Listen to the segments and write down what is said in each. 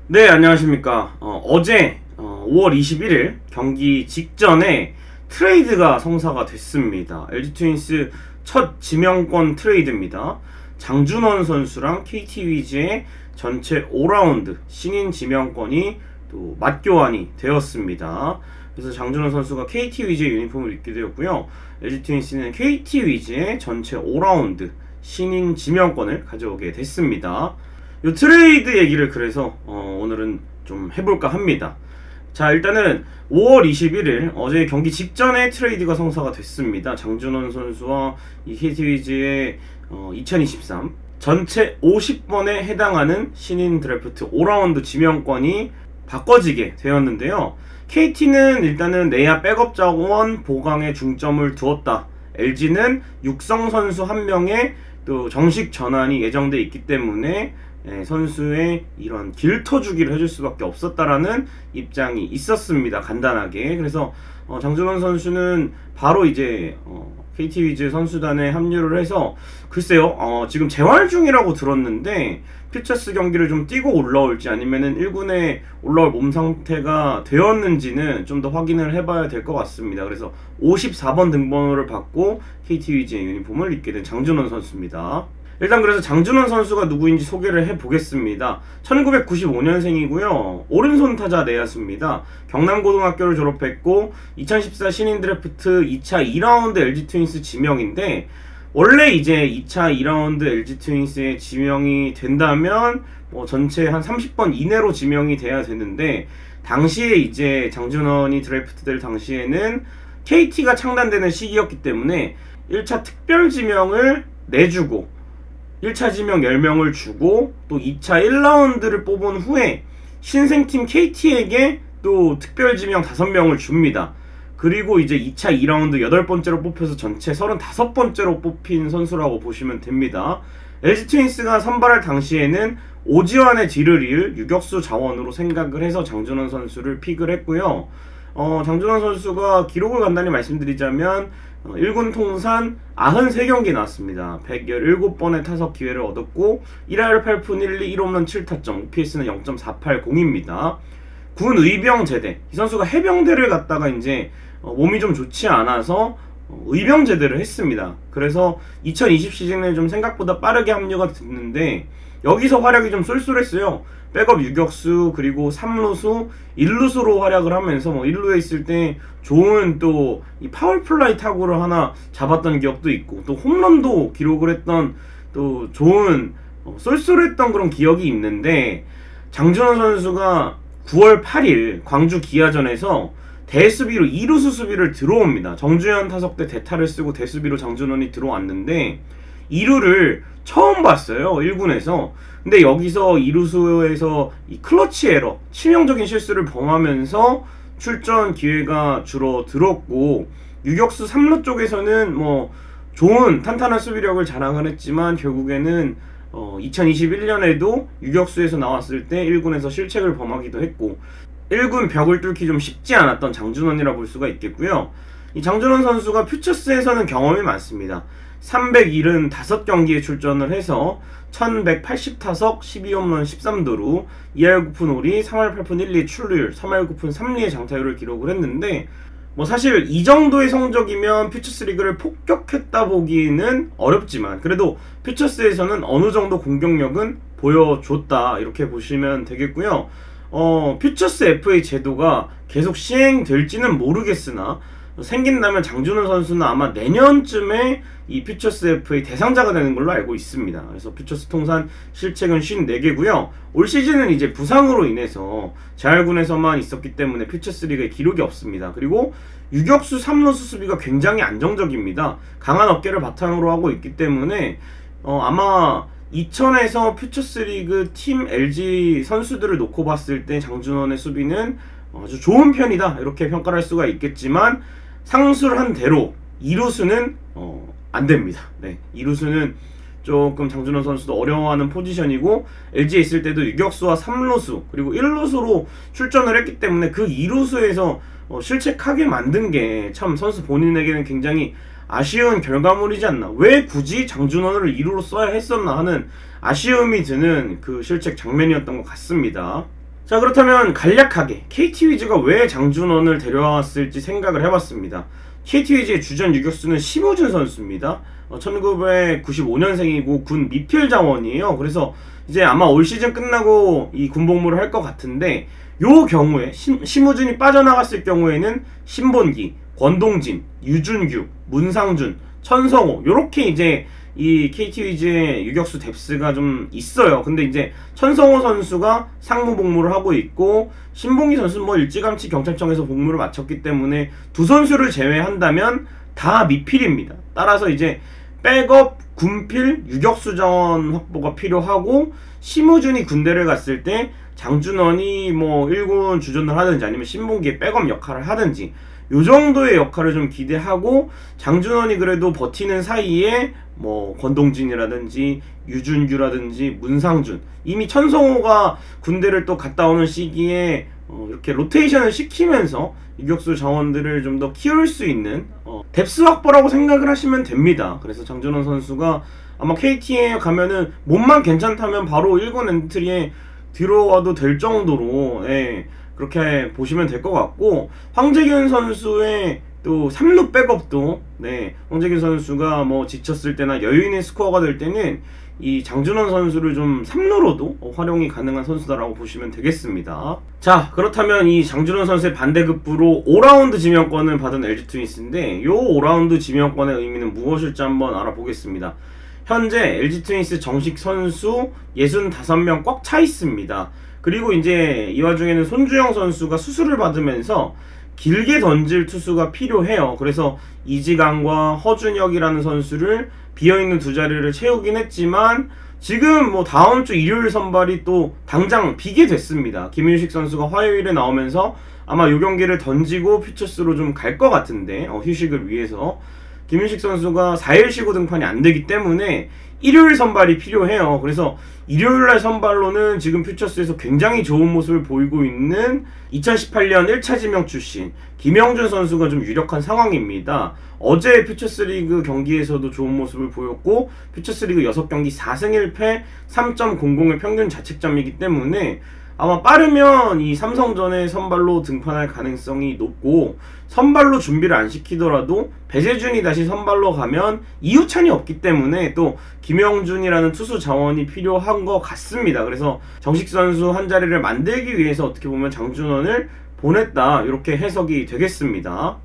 네, 안녕하십니까. 어제 5월 21일 경기 직전에 트레이드가 성사가 됐습니다. LG 트윈스 첫 지명권 트레이드입니다. 장준원 선수랑 KT 위즈의 전체 5라운드 신인 지명권이 또 맞교환이 되었습니다. 그래서 장준원 선수가 KT 위즈의 유니폼을 입게 되었고요. LG 트윈스는 KT 위즈의 전체 5라운드 신인 지명권을 가져오게 됐습니다. 이 트레이드 얘기를 그래서 오늘은 좀 해볼까 합니다. 자, 일단은 5월 21일 어제 경기 직전에 트레이드가 성사가 됐습니다. 장준원 선수와 이 KT 위즈의 2023 전체 50번에 해당하는 신인 드래프트 5라운드 지명권이 바꿔지게 되었는데요. KT는 일단은 내야 백업 자원 보강에 중점을 두었다. LG는 육성 선수 한 명의 또 정식 전환이 예정돼 있기 때문에 선수의 이런 길터주기를 해줄 수밖에 없었다라는 입장이 있었습니다. 간단하게. 그래서 장준원 선수는 바로 이제 KT 위즈 선수단에 합류를 해서 글쎄요, 지금 재활 중이라고 들었는데 퓨처스 경기를 좀 뛰고 올라올지 아니면은 1군에 올라올 몸 상태가 되었는지는 좀 더 확인을 해봐야 될 것 같습니다. 그래서 54번 등번호를 받고 KT 위즈의 유니폼을 입게 된 장준원 선수입니다. 일단 그래서 장준원 선수가 누구인지 소개를 해보겠습니다. 1995년생이고요. 오른손 타자 내야수입니다. 경남고등학교를 졸업했고 2014 신인 드래프트 2차 2라운드 LG 트윈스 지명인데, 원래 이제 2차 2라운드 LG 트윈스에 지명이 된다면 전체 한 30번 이내로 지명이 돼야 되는데, 당시에 이제 장준원이 드래프트 될 당시에는 KT가 창단되는 시기였기 때문에 1차 특별 지명을 내주고 1차 지명 10명을 주고 또 2차 1라운드를 뽑은 후에 신생팀 KT에게 또 특별 지명 5명을 줍니다. 그리고 이제 2차 2라운드 8번째로 뽑혀서 전체 35번째로 뽑힌 선수라고 보시면 됩니다. LG 트윈스가 선발할 당시에는 오지환의 뒤를 이을 유격수 자원으로 생각을 해서 장준원 선수를 픽을 했고요. 장준원 선수가 기록을 간단히 말씀드리자면 1군 통산 93경기 나왔습니다. 117번의 타석 기회를 얻었고 1할 8푼 1리 1홈런 7타점, OPS는 0.480입니다. 군 의병 제대, 이 선수가 해병대를 갔다가 이제 몸이 좀 좋지 않아서 의병 제대를 했습니다. 그래서 2020 시즌에 좀 생각보다 빠르게 합류가 됐는데 여기서 활약이 좀 쏠쏠했어요. 백업 유격수, 그리고 3루수, 1루수로 활약을 하면서 1루에 있을 때 좋은 또 이 파워플라이 타구를 하나 잡았던 기억도 있고, 또 홈런도 기록을 했던 또 좋은 쏠쏠했던 그런 기억이 있는데, 장준원 선수가 9월 8일 광주 기아전에서 대수비로 2루수 수비를 들어옵니다. 정주현 타석 때 대타를 쓰고 대수비로 장준원이 들어왔는데 2루를 처음 봤어요, 1군에서. 근데 여기서 2루수에서 이 클러치 에러, 치명적인 실수를 범하면서 출전 기회가 줄어들었고, 유격수 3루 쪽에서는 좋은 탄탄한 수비력을 자랑을 했지만 결국에는 2021년에도 유격수에서 나왔을 때 1군에서 실책을 범하기도 했고 1군 벽을 뚫기 좀 쉽지 않았던 장준원이라 볼 수가 있겠고요. 이 장준원 선수가 퓨처스에서는 경험이 많습니다. 375경기에 출전을 해서 1180타석 12홈런 13도루 2할 9푼 5리 3할 8푼 1리 출루율 3할 9푼 3리의 장타율을 기록을 했는데, 사실 이 정도의 성적이면 퓨처스 리그를 폭격했다 보기는 어렵지만 그래도 퓨처스에서는 어느 정도 공격력은 보여줬다, 이렇게 보시면 되겠고요. 퓨처스 FA 제도가 계속 시행될지는 모르겠으나 생긴다면 장준원 선수는 아마 내년쯤에 이 퓨처스 FA 대상자가 되는 걸로 알고 있습니다. 그래서 퓨처스 통산 실책은 54개고요. 올 시즌은 이제 부상으로 인해서 재활군에서만 있었기 때문에 퓨처스 리그에 기록이 없습니다. 그리고 유격수 3루수 수비가 굉장히 안정적입니다. 강한 어깨를 바탕으로 하고 있기 때문에 아마 이천에서 퓨처스 리그 팀 LG 선수들을 놓고 봤을 때 장준원의 수비는 아주 좋은 편이다, 이렇게 평가를 할 수가 있겠지만 상수를 한 대로 2루수는 안됩니다. 네, 2루수는 조금 장준원 선수도 어려워하는 포지션이고, LG에 있을 때도 유격수와 3루수 그리고 1루수로 출전을 했기 때문에 그 2루수에서 실책하게 만든 게 참 선수 본인에게는 굉장히 아쉬운 결과물이지 않나, 왜 굳이 장준원을 2루로 써야 했었나 하는 아쉬움이 드는 그 실책 장면이었던 것 같습니다. 자, 그렇다면 간략하게 KT 위즈가 왜 장준원을 데려왔을지 생각을 해봤습니다. KT 위즈의 주전 유격수는 심우준 선수입니다. 1995년생이고 군 미필 자원이에요. 그래서 이제 아마 올 시즌 끝나고 이 군복무를 할 것 같은데, 요 경우에 심우준이 빠져나갔을 경우에는 신본기, 권동진, 유준규, 문상준, 천성호, 요렇게 이제 이 KT 위즈의 유격수 뎁스가 좀 있어요. 근데 이제 천성호 선수가 상무 복무를 하고 있고, 신봉기 선수는 뭐 일찌감치 경찰청에서 복무를 마쳤기 때문에 두 선수를 제외한다면 다 미필입니다. 따라서 이제 백업, 군필, 유격수 자원 확보가 필요하고, 심우준이 군대를 갔을 때 장준원이 뭐 1군 주전을 하든지 아니면 신봉기의 백업 역할을 하든지 요 정도의 역할을 좀 기대하고, 장준원이 그래도 버티는 사이에 뭐 권동진이라든지 유준규라든지 문상준, 이미 천성호가 군대를 또 갔다 오는 시기에 이렇게 로테이션을 시키면서 유격수 자원들을 좀 더 키울 수 있는 뎁스 확보라고 생각을 하시면 됩니다. 그래서 장준원 선수가 아마 KT에 가면은 몸만 괜찮다면 바로 1군 엔트리에 들어와도 될 정도로, 예, 그렇게 보시면 될 것 같고, 황재균 선수의 또 3루 백업도, 네, 황재균 선수가 뭐 지쳤을 때나 여유 있는 스코어가 될 때는 이 장준원 선수를 좀 3루로도 활용이 가능한 선수다라고 보시면 되겠습니다. 자, 그렇다면 이 장준원 선수의 반대급부로 5라운드 지명권을 받은 LG 트윈스인데, 요 5라운드 지명권의 의미는 무엇일지 한번 알아보겠습니다. 현재 LG 트윈스 정식 선수 65명 꽉 차 있습니다. 그리고 이제 이 와중에는 손주영 선수가 수술을 받으면서 길게 던질 투수가 필요해요. 그래서 이지강과 허준혁이라는 선수를 비어있는 두 자리를 채우긴 했지만, 지금 뭐 다음 주 일요일 선발이 또 당장 비게 됐습니다. 김윤식 선수가 화요일에 나오면서 아마 요 경기를 던지고 퓨처스로 좀 갈 것 같은데, 휴식을 위해서 김윤식 선수가 4일 쉬고 등판이 안 되기 때문에 일요일 선발이 필요해요. 그래서 일요일날 선발로는 지금 퓨처스에서 굉장히 좋은 모습을 보이고 있는 2018년 1차 지명 출신 김영준 선수가 좀 유력한 상황입니다. 어제 퓨처스리그 경기에서도 좋은 모습을 보였고, 퓨처스리그 6경기 4승 1패 3.00의 평균 자책점이기 때문에 아마 빠르면 이 삼성전에 선발로 등판할 가능성이 높고, 선발로 준비를 안 시키더라도 배재준이 다시 선발로 가면 이유찬이 없기 때문에 또 김영준이라는 투수 자원이 필요한 것 같습니다. 그래서 정식 선수 한 자리를 만들기 위해서 어떻게 보면 장준원을 보냈다, 이렇게 해석이 되겠습니다.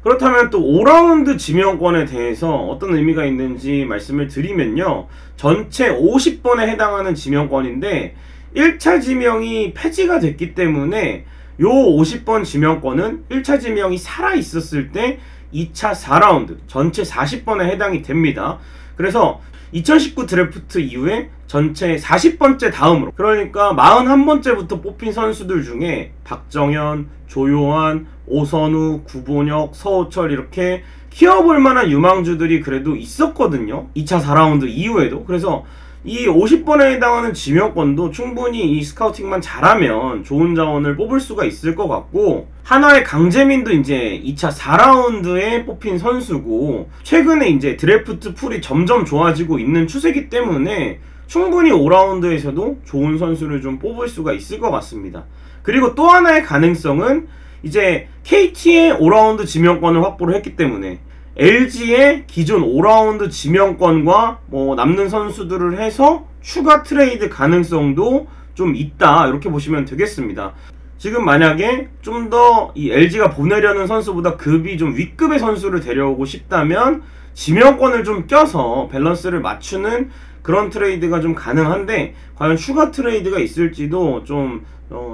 그렇다면 또 5라운드 지명권에 대해서 어떤 의미가 있는지 말씀을 드리면요, 전체 50번에 해당하는 지명권인데 1차 지명이 폐지가 됐기 때문에 요 50번 지명권은 1차 지명이 살아있었을 때 2차 4라운드 전체 40번에 해당이 됩니다. 그래서 2019 드래프트 이후에 전체 40번째 다음으로, 그러니까 41번째부터 뽑힌 선수들 중에 박정현, 조요한, 오선우, 구본혁, 서호철, 이렇게 키워볼 만한 유망주들이 그래도 있었거든요, 2차 4라운드 이후에도. 그래서 이 50번에 해당하는 지명권도 충분히 이 스카우팅만 잘하면 좋은 자원을 뽑을 수가 있을 것 같고, 하나의 강재민도 이제 2차 4라운드에 뽑힌 선수고, 최근에 이제 드래프트 풀이 점점 좋아지고 있는 추세이기 때문에 충분히 5라운드에서도 좋은 선수를 좀 뽑을 수가 있을 것 같습니다. 그리고 또 하나의 가능성은 이제 KT의 5라운드 지명권을 확보를 했기 때문에 LG의 기존 5라운드 지명권과 뭐 남는 선수들을 해서 추가 트레이드 가능성도 좀 있다, 이렇게 보시면 되겠습니다. 지금 만약에 좀 더 이 LG가 보내려는 선수보다 급이 좀 윗급의 선수를 데려오고 싶다면 지명권을 좀 껴서 밸런스를 맞추는 그런 트레이드가 좀 가능한데, 과연 추가 트레이드가 있을지도 좀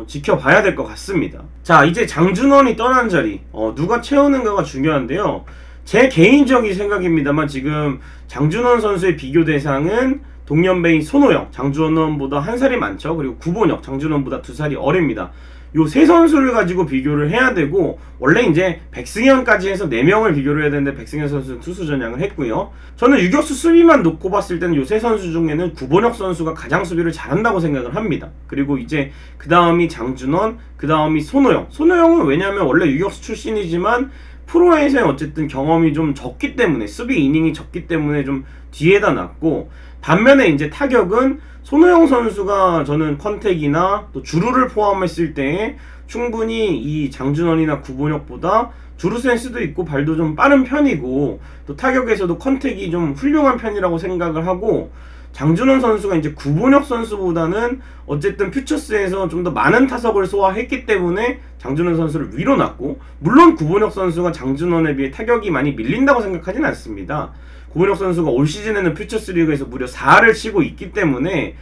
지켜봐야 될 것 같습니다. 자, 이제 장준원이 떠난 자리 누가 채우는가가 중요한데요, 제 개인적인 생각입니다만 지금 장준원 선수의 비교 대상은 동년배인 손호영, 장준원보다 1살이 많죠. 그리고 구본혁, 장준원보다 2살이 어립니다. 요 세 선수를 가지고 비교를 해야 되고, 원래 이제 백승현까지 해서 4명을 비교를 해야 되는데 백승현 선수는 투수 전향을 했고요. 저는 유격수 수비만 놓고 봤을 때는 요 세 선수 중에는 구본혁 선수가 가장 수비를 잘한다고 생각을 합니다. 그리고 이제 그 다음이 장준원, 그 다음이 손호영. 손호영은 왜냐하면 원래 유격수 출신이지만 프로에서의 어쨌든 경험이 좀 적기 때문에, 수비 이닝이 적기 때문에 좀 뒤에다 놨고, 반면에 이제 타격은 손호영 선수가 저는 컨택이나 또 주루를 포함했을 때 충분히 이 장준원이나 구본혁보다 주루 센스도 있고 발도 좀 빠른 편이고 또 타격에서도 컨택이 좀 훌륭한 편이라고 생각을 하고, 장준원 선수가 이제 구본혁 선수보다는 어쨌든 퓨처스에서 좀 더 많은 타석을 소화했기 때문에 장준원 선수를 위로 놨고, 물론 구본혁 선수가 장준원에 비해 타격이 많이 밀린다고 생각하진 않습니다. 구본혁 선수가 올 시즌에는 퓨처스 리그에서 무려 4할을 치고 있기 때문에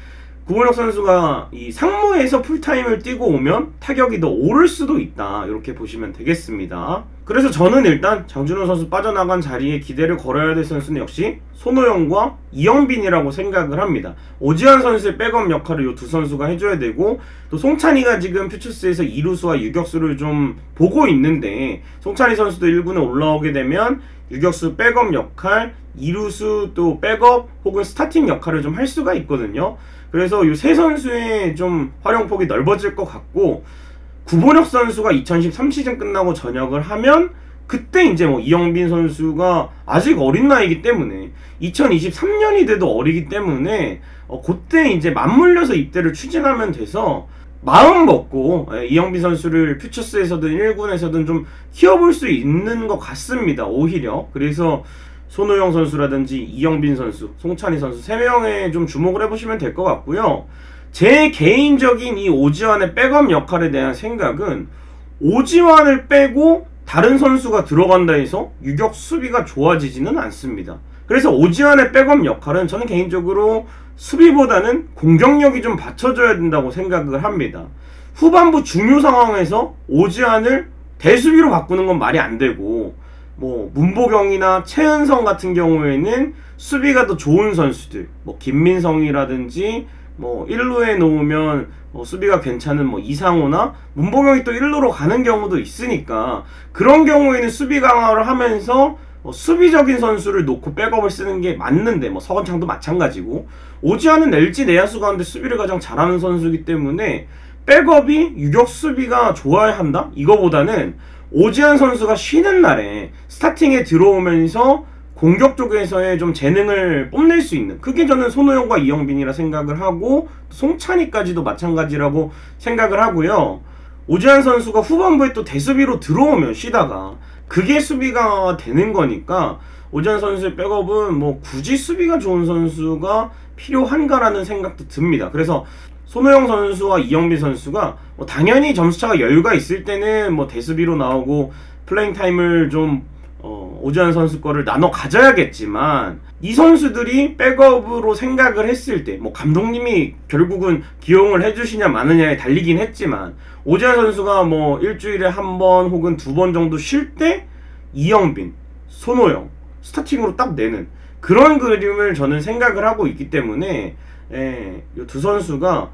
구본혁 선수가 이 상무에서 풀타임을 뛰고 오면 타격이 더 오를 수도 있다, 이렇게 보시면 되겠습니다. 그래서 저는 일단 장준원 선수 빠져나간 자리에 기대를 걸어야 될 선수는 역시 손호영과 이영빈이라고 생각을 합니다. 오지환 선수의 백업 역할을 이 두 선수가 해줘야 되고, 또 송찬이가 지금 퓨처스에서 2루수와 유격수를 좀 보고 있는데, 송찬이 선수도 1군에 올라오게 되면 유격수 백업 역할, 2루수 또 백업 혹은 스타팅 역할을 좀 할 수가 있거든요. 그래서 이 세 선수의 좀 활용폭이 넓어질 것 같고, 구본혁 선수가 2013 시즌 끝나고 전역을 하면 그때 이제 뭐 이영빈 선수가 아직 어린 나이기 때문에 2023년이 돼도 어리기 때문에 그때 이제 맞물려서 입대를 추진하면 돼서 마음 먹고 이영빈 선수를 퓨처스에서든 1군에서든 좀 키워볼 수 있는 것 같습니다, 오히려. 그래서 손호영 선수라든지 이영빈 선수, 송찬희 선수 3명에 좀 주목을 해보시면 될 것 같고요. 제 개인적인 이 오지환의 백업 역할에 대한 생각은, 오지환을 빼고 다른 선수가 들어간다 해서 유격 수비가 좋아지지는 않습니다. 그래서 오지환의 백업 역할은 저는 개인적으로 수비보다는 공격력이 좀 받쳐줘야 된다고 생각을 합니다. 후반부 중요 상황에서 오지환을 대수비로 바꾸는 건 말이 안 되고, 뭐 문보경이나 최은성 같은 경우에는 수비가 더 좋은 선수들, 뭐 김민성이라든지 뭐 1루에 놓으면 수비가 괜찮은 뭐 이상호나 문보경이 또 1루로 가는 경우도 있으니까, 그런 경우에는 수비 강화를 하면서 수비적인 선수를 놓고 백업을 쓰는 게 맞는데, 뭐 서건창도 마찬가지고, 오지환은 LG 내야수 가운데 수비를 가장 잘하는 선수이기 때문에 백업이 유격 수비가 좋아야 한다? 이거보다는 오지환 선수가 쉬는 날에 스타팅에 들어오면서 공격 쪽에서의 좀 재능을 뽐낼 수 있는, 그게 저는 손호영과 이영빈이라 생각을 하고, 송찬이까지도 마찬가지라고 생각을 하고요. 오지환 선수가 후반부에 또 대수비로 들어오면 쉬다가 그게 수비가 되는 거니까, 오지환 선수의 백업은 뭐 굳이 수비가 좋은 선수가 필요한가라는 생각도 듭니다. 그래서 손호영 선수와 이영빈 선수가 뭐 당연히 점수차가 여유가 있을 때는 뭐 대수비로 나오고 플레잉 타임을 좀 오지환 선수 거를 나눠 가져야겠지만, 이 선수들이 백업으로 생각을 했을 때, 뭐 감독님이 결국은 기용을 해주시냐 마느냐에 달리긴 했지만, 오지환 선수가 뭐 일주일에 한 번 혹은 2번 정도 쉴 때 이영빈, 손호영 스타팅으로 딱 내는 그런 그림을 저는 생각을 하고 있기 때문에, 이 두 선수가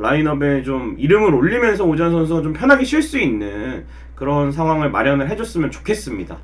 라인업에 좀 이름을 올리면서 오지환 선수가 좀 편하게 쉴 수 있는 그런 상황을 마련을 해줬으면 좋겠습니다.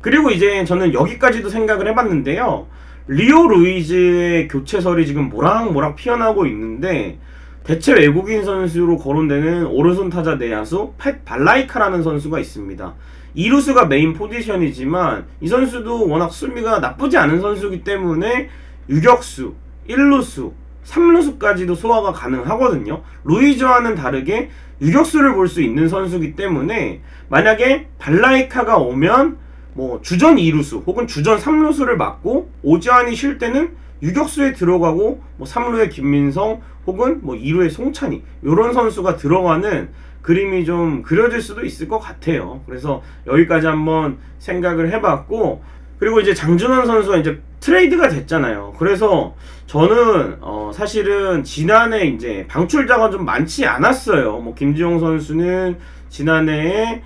그리고 이제 저는 여기까지도 생각을 해봤는데요. 리오 루이즈의 교체설이 지금 모락모락 피어나고 있는데, 대체 외국인 선수로 거론되는 오른손 타자 내야수 팻 발라이카라는 선수가 있습니다. 2루수가 메인 포지션이지만 이 선수도 워낙 수비가 나쁘지 않은 선수이기 때문에 유격수, 1루수, 3루수까지도 소화가 가능하거든요. 루이즈와는 다르게 유격수를 볼 수 있는 선수이기 때문에, 만약에 발라이카가 오면 뭐 주전 2루수 혹은 주전 3루수를 맡고 오지환이 쉴 때는 유격수에 들어가고, 뭐 3루에 김민성 혹은 뭐 2루에 송찬이, 요런 선수가 들어가는 그림이 좀 그려질 수도 있을 것 같아요. 그래서 여기까지 한번 생각을 해봤고, 그리고 이제 장준원 선수가 이제 트레이드가 됐잖아요. 그래서 저는 사실은 지난해 이제 방출자가 좀 많지 않았어요. 뭐 김지용 선수는 지난해에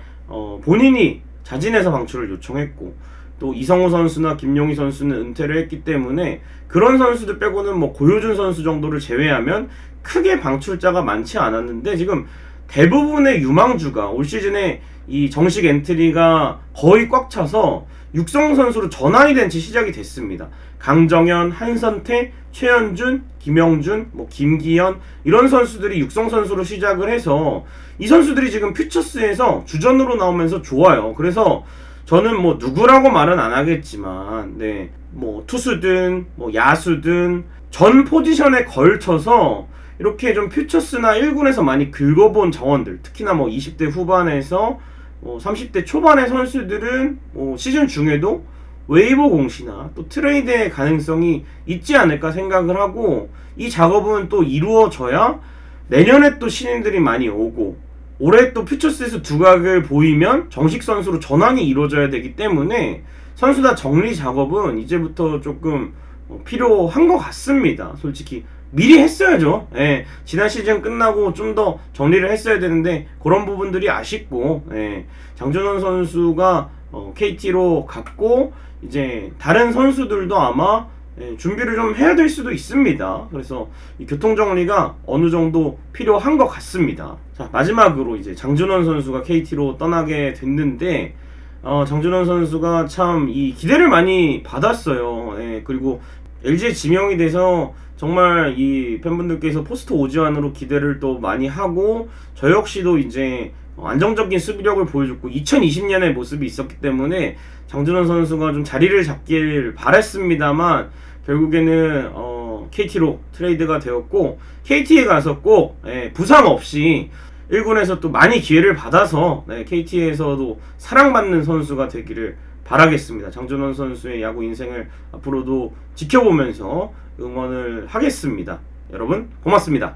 본인이 자진해서 방출을 요청했고, 또 이성호 선수나 김용희 선수는 은퇴를 했기 때문에 그런 선수들 빼고는 뭐 고효준 선수 정도를 제외하면 크게 방출자가 많지 않았는데, 지금 대부분의 유망주가 올 시즌에 이 정식 엔트리가 거의 꽉 차서 육성 선수로 전환이 된 채 시작이 됐습니다. 강정현, 한선태, 최현준, 김영준, 뭐 김기현, 이런 선수들이 육성 선수로 시작을 해서 이 선수들이 지금 퓨처스에서 주전으로 나오면서 좋아요. 그래서 저는 뭐 누구라고 말은 안 하겠지만, 뭐 투수든 뭐 야수든 전 포지션에 걸쳐서 이렇게 좀 퓨처스나 1군에서 많이 긁어본 자원들, 특히나 뭐 20대 후반에서 30대 초반의 선수들은 시즌 중에도 웨이버 공시나 또 트레이드의 가능성이 있지 않을까 생각을 하고, 이 작업은 또 이루어져야 내년에 또 신인들이 많이 오고 올해 또 퓨처스에서 두각을 보이면 정식 선수로 전환이 이루어져야 되기 때문에 선수단 정리 작업은 이제부터 조금 필요한 것 같습니다. 솔직히 미리 했어야죠. 예, 지난 시즌 끝나고 좀 더 정리를 했어야 되는데 그런 부분들이 아쉽고, 장준원 선수가 KT로 갔고 이제 다른 선수들도 아마 준비를 좀 해야 될 수도 있습니다. 그래서 이 교통정리가 어느 정도 필요한 것 같습니다. 자, 마지막으로 이제 장준원 선수가 KT로 떠나게 됐는데, 장준원 선수가 참 이 기대를 많이 받았어요. 그리고 LG에 지명이 돼서 정말 이 팬분들께서 포스트 오지환으로 기대를 또 많이 하고, 저 역시도 이제 안정적인 수비력을 보여줬고 2020년의 모습이 있었기 때문에 장준원 선수가 좀 자리를 잡길 바랬습니다만 결국에는 KT로 트레이드가 되었고, KT에 가서 꼭 부상 없이 1군에서 또 많이 기회를 받아서 KT에서도 사랑받는 선수가 되기를 바라겠습니다. 장준원 선수의 야구 인생을 앞으로도 지켜보면서 응원을 하겠습니다. 여러분 고맙습니다.